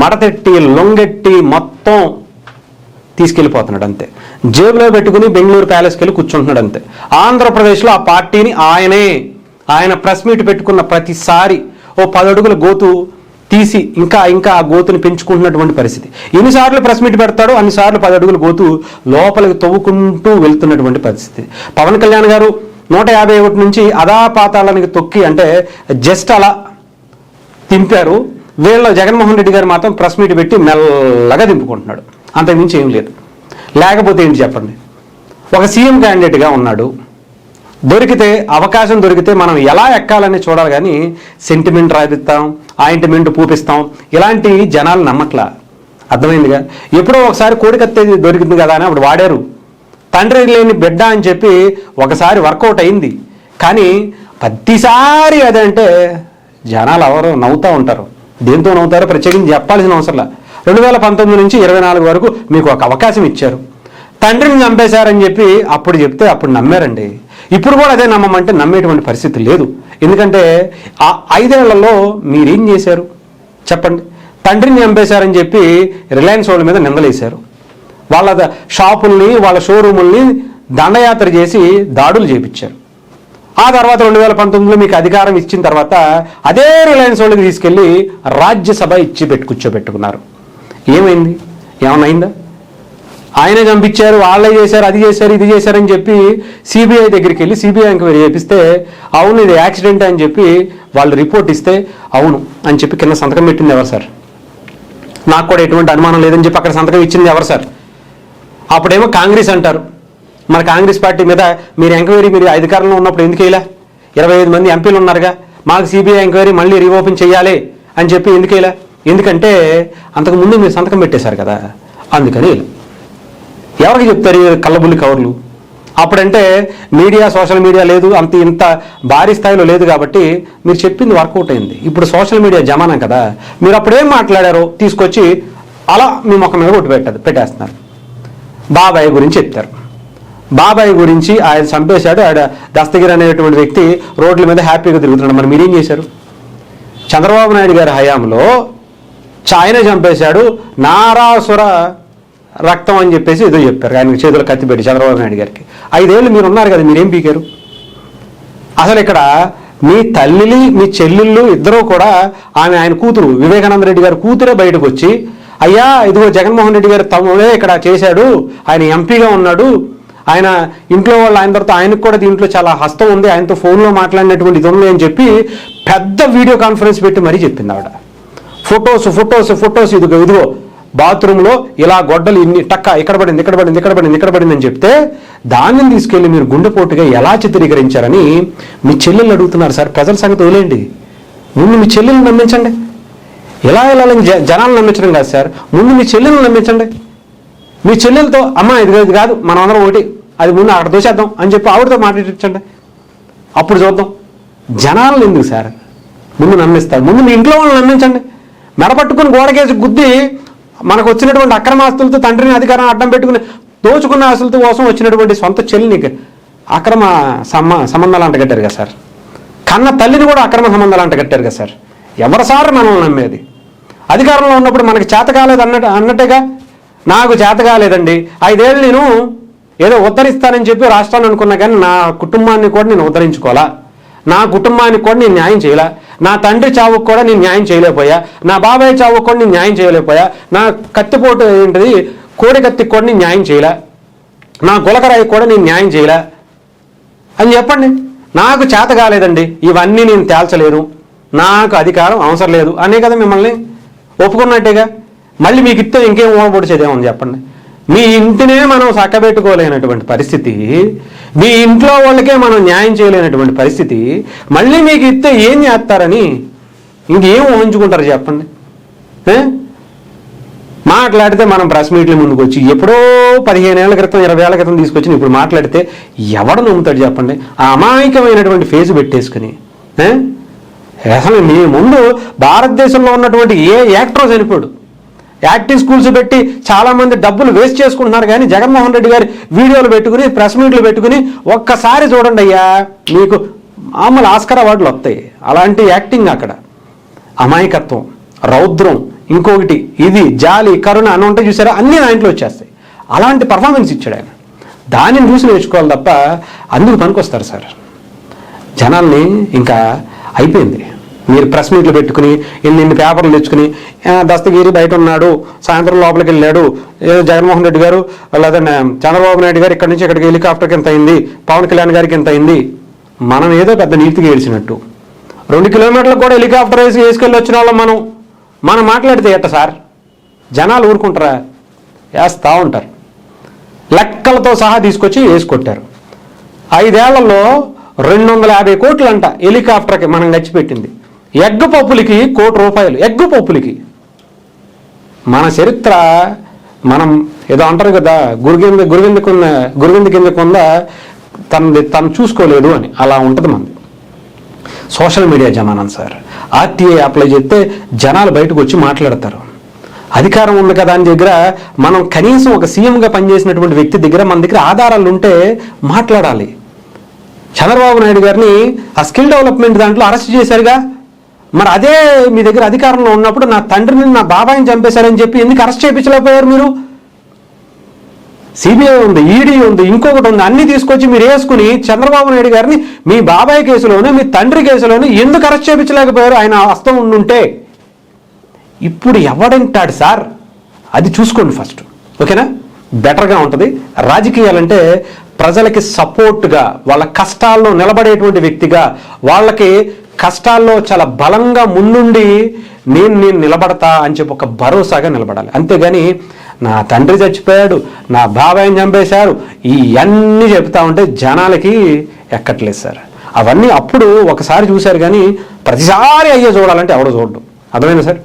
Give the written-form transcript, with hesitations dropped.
మడతెట్టి లొంగెట్టి మొత్తం తీసుకెళ్ళిపోతున్నాడు అంతే. జేబులో పెట్టుకుని బెంగళూరు ప్యాలెస్కి వెళ్ళి కూర్చుంటున్నాడు అంతే. ఆంధ్రప్రదేశ్లో ఆ పార్టీని ఆయన ప్రెస్ మీట్ పెట్టుకున్న ప్రతిసారి ఓ 10 అడుగుల గోతు తీసి ఇంకా ఆ గోతుని పెంచుకుంటున్నటువంటి పరిస్థితి. ఎన్నిసార్లు ప్రెస్ మీట్ పెడతాడో అన్నిసార్లు 10 అడుగుల గోతు లోపలికి తవ్వుకుంటూ వెళ్తున్నటువంటి పరిస్థితి. పవన్ కళ్యాణ్ గారు 151 నుంచి అదాపాతాళానికి తొక్కి అంటే జస్ట్ అలా తింపారు. వీళ్ళ జగన్మోహన్ రెడ్డి గారు మాత్రం ప్రెస్ మీట్ పెట్టి మెల్లగా దింపుకుంటున్నాడు. అంతకుమించి ఏం లేదు. లేకపోతే ఏంటి చెప్పండి, ఒక సీఎం క్యాండిడేట్గా ఉన్నాడు, అవకాశం దొరికితే మనం ఎలా ఎక్కాలని చూడాలి కానీ సెంటిమెంట్ రాయిస్తాం, ఆయింట్మెంట్ పూపిస్తాం, ఇలాంటి జనాలు నమ్మట్లా. అర్థమైందిగా. ఎప్పుడో ఒకసారి కోడికత్తే దొరికింది కదా అని అప్పుడు వాడారు. తండ్రి లేని బిడ్డ అని చెప్పి ఒకసారి వర్కౌట్ అయింది. కానీ ప్రతిసారి అదంటే జనాలు ఎవరు నవ్వుతూ ఉంటారు. దేంతో నవ్వుతారో ప్రత్యేకించి చెప్పాల్సిన అవసరంలా. 2019 నుంచి 24 వరకు మీకు ఒక అవకాశం ఇచ్చారు. తండ్రిని చంపేశారని చెప్పి అప్పుడు చెప్తే అప్పుడు నమ్మారండి. ఇప్పుడు కూడా అదే నమ్మమంటే నమ్మేటువంటి పరిస్థితి లేదు. ఎందుకంటే ఆ 5 ఏళ్లలో మీరేం చేశారు చెప్పండి. తండ్రిని చంపేశారని చెప్పి రిలయన్స్ వాళ్ళ మీద నిందలేశారు. వాళ్ళ షాపుల్ని వాళ్ళ షోరూముల్ని దండయాత్ర చేసి దాడులు చేపించారు. ఆ తర్వాత 2019లో మీకు అధికారం ఇచ్చిన తర్వాత అదే రిలయన్స్ వాళ్ళకి తీసుకెళ్ళి రాజ్యసభ కూర్చోబెట్టుకున్నారు. ఏమైంది? ఏమన్నా అయిందా? ఆయనే చంపించారు, వాళ్ళే చేశారు, అది చేశారు, ఇది చేశారని చెప్పి సిబిఐ దగ్గరికి వెళ్ళి సిబిఐ ఎంక్వైరీ చేపిస్తే అవును ఇది యాక్సిడెంట్ అని చెప్పి వాళ్ళు రిపోర్ట్ ఇస్తే అవును అని చెప్పి కింద సంతకం పెట్టింది ఎవరు సార్? నాకు కూడా ఎటువంటి అనుమానం లేదని చెప్పి అక్కడ సంతకం ఇచ్చింది ఎవరు సార్? అప్పుడేమో కాంగ్రెస్ అంటారు. మన కాంగ్రెస్ పార్టీ మీద మీరు ఎంక్వైరీ మీరు అధికారంలో ఉన్నప్పుడు ఎందుకు వేయలే? 25 మంది ఎంపీలు ఉన్నారుగా, మాకు సిబిఐ ఎంక్వైరీ మళ్ళీ రీఓపెన్ చేయాలి అని చెప్పి ఎందుకు వేయలే? ఎందుకంటే అంతకుముందు మీరు సంతకం పెట్టేశారు కదా, అందుకని. ఎవరికి చెప్తారు కళ్ళబుల్లి కవర్లు? అప్పుడంటే మీడియా, సోషల్ మీడియా లేదు, ఇంత భారీ స్థాయిలో లేదు కాబట్టి మీరు చెప్పింది వర్కౌట్ అయింది. ఇప్పుడు సోషల్ మీడియా జమానా కదా, మీరు అప్పుడేం మాట్లాడారో తీసుకొచ్చి అలా మీ ముఖం మీద కొట్టు పెట్టేస్తున్నారు. బాబాయ్ గురించి చెప్తారు. బాబాయ్ గురించి ఆయన చంపేశాడు, ఆయన దస్తగిరి అనేటువంటి వ్యక్తి రోడ్ల మీద హ్యాపీగా తిరుగుతున్నాడు. మరి మీరేం చేశారు? చంద్రబాబు నాయుడు గారి హయాంలో ఆయన చంపేశాడు, నారాసుర రక్తం అని చెప్పేసి ఏదో చెప్పారు. ఆయన చేతులు కత్తి పెట్టి చంద్రబాబు నాయుడు గారికి. 5 ఏళ్ళు మీరు ఉన్నారు కదా, మీరేం పీకారు? అసలు ఇక్కడ మీ తల్లిని మీ చెల్లెళ్ళు ఇద్దరూ కూడా ఆయన కూతురు వివేకానంద రెడ్డి గారి కూతురే బయటకు వచ్చి అయ్యా ఇదిగో జగన్మోహన్ రెడ్డి గారి తమ్ముడే ఇక్కడ చేశాడు, ఆయన ఎంపీగా ఉన్నాడు, ఆయన ఇంట్లో వాళ్ళు ఆయన తర్వాత ఆయనకు కూడా దీంట్లో చాలా హస్తం ఉంది, ఆయనతో ఫోన్లో మాట్లాడినటువంటి ఇది ఉంది అని చెప్పి పెద్ద వీడియో కాన్ఫరెన్స్ పెట్టి మరీ చెప్పింది ఆవిడ. ఫొటోస్ ఇదిగో బాత్రూంలో ఇలా గొడ్డలు ఇన్ని టక్క ఇక్కడ పడింది అని చెప్తే దాన్ని తీసుకెళ్ళి మీరు గుండెపోటుగా ఎలా చిత్రీకరించారని మీ చెల్లెళ్ళు అడుగుతున్నారు సార్. ప్రజల సంగతి వదిలేండి, ముందు మీ చెల్లెల్ని నమ్మించండి. ఎలా జనాలు నమ్మించడం కాదు సార్, ముందు మీ చెల్లెల్ని నమ్మించండి. మీ చెల్లెలతో అమ్మ ఇది కాదు మనం అందరం ఒకటి, అది ముందు అక్కడ దోసేద్దాం అని చెప్పి ఆవిడతో మాట్లాడించండి, అప్పుడు చూద్దాం. జనాలను ఎందుకు సార్ ముందు నమ్మిస్తారు? ముందు మీ ఇంట్లో వాళ్ళని నమ్మించండి. మెడపట్టుకుని గోడకేసి గుద్ది మనకు వచ్చినటువంటి అక్రమాస్తులతో తండ్రిని అధికారం అడ్డం పెట్టుకుని దోచుకున్న ఆస్తులతో కోసం వచ్చినటువంటి సొంత చెల్లిని అక్రమ సంబంధాలు అంటగట్టారు కదా సార్. కన్న తల్లిని కూడా అక్రమ సంబంధాలు అంటగట్టారు కదా సార్. ఎవరు సార్ మనల్ని నమ్మేది? అధికారంలో ఉన్నప్పుడు మనకి చేత కాలేదు అన్నట్టుగా నాకు చేత కాలేదండి, 5 ఏళ్ళు నేను ఏదో ఉద్ధరిస్తానని చెప్పి రాష్ట్రాన్ని అనుకున్నా కానీ నా కుటుంబాన్ని కూడా నేను ఉద్ధరించుకోవాలా, నా కుటుంబానికి కూడా నేను న్యాయం చేయలే, నా తండ్రి చావుకు కూడా నేను న్యాయం చేయలేకపోయా, నా బాబాయ్ చావుకు కూడా నేను న్యాయం చేయలేకపోయా, నా కత్తిపోటు ఏంటిది కోడి కత్తికి కూడా నేను న్యాయం చేయలే, నా గులకరాయికి కూడా నేను న్యాయం చేయలే అని చెప్పండి. నాకు చేత కాలేదండి, ఇవన్నీ నేను తేల్చలేను, నాకు అధికారం అవసరం లేదు అనే కదా మిమ్మల్ని ఒప్పుకున్నట్టేగా. మళ్ళీ మీకు ఇస్తే ఇంకేం ఓడబొడిచేదేమని చెప్పండి. మీ ఇంటినే మనం చక్కబెట్టుకోలేనటువంటి పరిస్థితి, మీ ఇంట్లో వాళ్ళకే మనం న్యాయం చేయలేనటువంటి పరిస్థితి, మళ్ళీ మీకు ఇస్తే ఏం చేస్తారని ఇంకేం ఊహించుకుంటారు చెప్పండి. మాట్లాడితే మనం ప్రెస్ మీట్ల ముందుకు వచ్చి ఎప్పుడో 15 ఏళ్ల క్రితం 20 ఏళ్ల క్రితం తీసుకొచ్చి ఇప్పుడు మాట్లాడితే ఎవడు నమ్ముతాడు చెప్పండి? ఆ అమాయకమైనటువంటి ఫేస్ పెట్టేసుకుని అసలు మీ ముందు భారతదేశంలో ఉన్నటువంటి ఏ యాక్టర్ చనిపోడు. యాక్టింగ్ స్కూల్స్ పెట్టి చాలామంది డబ్బులు వేస్ట్ చేసుకుంటున్నారు. కానీ జగన్మోహన్ రెడ్డి గారి వీడియోలు పెట్టుకుని ప్రెస్ మీట్లు పెట్టుకుని ఒక్కసారి చూడండి అయ్యా, మీకు మామూలు ఆస్కార్ అవార్డులు వస్తాయి. అలాంటి యాక్టింగ్ అక్కడ అమాయకత్వం, రౌద్రం ఇంకొకటి ఇది జాలి కరుణ అని ఉంటే చూసారా, అన్నీ దాంట్లో వచ్చేస్తాయి. అలాంటి పర్ఫార్మెన్స్ ఇచ్చాడు ఆయన. దానిని చూసి నేర్చుకోవాలి తప్ప అందుకు పనికొస్తారు సార్. జనాల్ని ఇంకా అయిపోయింది. మీరు ప్రెస్ మీట్లు పెట్టుకుని ఇన్ని పేపర్లు తెచ్చుకుని దస్తగిరి బయట ఉన్నాడు, సాయంత్రం లోపలికి వెళ్ళాడు, ఏదో జగన్మోహన్ రెడ్డి గారు లేదా చంద్రబాబు నాయుడు గారు ఇక్కడి నుంచి ఇక్కడికి హెలికాప్టర్కి ఎంత అయింది, పవన్ కళ్యాణ్ గారికి ఎంత అయింది, మనం ఏదో పెద్ద నీతికి ఏడ్చినట్టు 2 కిలోమీటర్లకు కూడా హెలికాప్టర్ వేసుకెళ్ళి వచ్చిన వాళ్ళం మనం మాట్లాడితే ఎట్ట సార్? జనాలు ఊరుకుంటారా? వేస్తూ ఉంటారు. లెక్కలతో సహా తీసుకొచ్చి వేసి కొట్టారు. 5 ఏళ్లలో 250 కోట్లు అంట హెలికాప్టర్కి మనం గచ్చిపెట్టింది. ఎగ్గు పప్పులకి ₹1 కోటి, ఎగ్గు పప్పులకి. మన చరిత్ర మనం ఏదో అంటారు కదా, గురువింద కింద కొంద తను చూసుకోలేదు అని, అలా ఉంటుంది మనది. సోషల్ మీడియా జమానం సార్. ఆర్టీఐ అప్లై చేస్తే జనాలు బయటకు వచ్చి మాట్లాడతారు. అధికారం ఉంది కదా అని దగ్గర మనం కనీసం ఒక సీఎంగా పనిచేసినటువంటి వ్యక్తి దగ్గర మన దగ్గర ఆధారాలు ఉంటే మాట్లాడాలి. చంద్రబాబు నాయుడు గారిని ఆ స్కిల్ డెవలప్మెంట్ దాంట్లో అరెస్ట్ చేశారుగా, మరి అదే మీ దగ్గర అధికారంలో ఉన్నప్పుడు నా తండ్రిని నా బాబాయిని చంపేశారని చెప్పి ఎందుకు అరెస్ట్ చేయించలేకపోయారు మీరు? సిబిఐ ఉంది, ఈడీ ఉంది, ఇంకొకటి ఉంది, అన్ని తీసుకొచ్చి మీరు వేసుకుని చంద్రబాబు నాయుడు గారిని మీ బాబాయ్ కేసులోనే మీ తండ్రి కేసులోనే ఎందుకు అరెస్ట్ చేయించలేకపోయారు? ఆయన హస్తం ఉండుంటే. ఇప్పుడు ఎవడంటాడు సార్? అది చూసుకోండి ఫస్ట్, ఓకేనా? బెటర్గా ఉంటుంది. రాజకీయాలంటే ప్రజలకి సపోర్ట్గా, వాళ్ళ కష్టాల్లో నిలబడేటువంటి వ్యక్తిగా, వాళ్ళకి కష్టాల్లో చాలా బలంగా ముందుండి నేను నిలబడతా అని చెప్పి ఒక భరోసాగా నిలబడాలి. అంతేగాని నా తండ్రి చచ్చిపోయాడు, నా బాబాయిని చంపేశారు, ఇవన్నీ చెప్తా ఉంటే జనాలకి ఎక్కట్లేదు సార్. అవన్నీ అప్పుడు ఒకసారి చూశారు కానీ ప్రతిసారి అయ్యే చూడాలంటే ఎవడో చూడడు. అర్థమైందా సార్?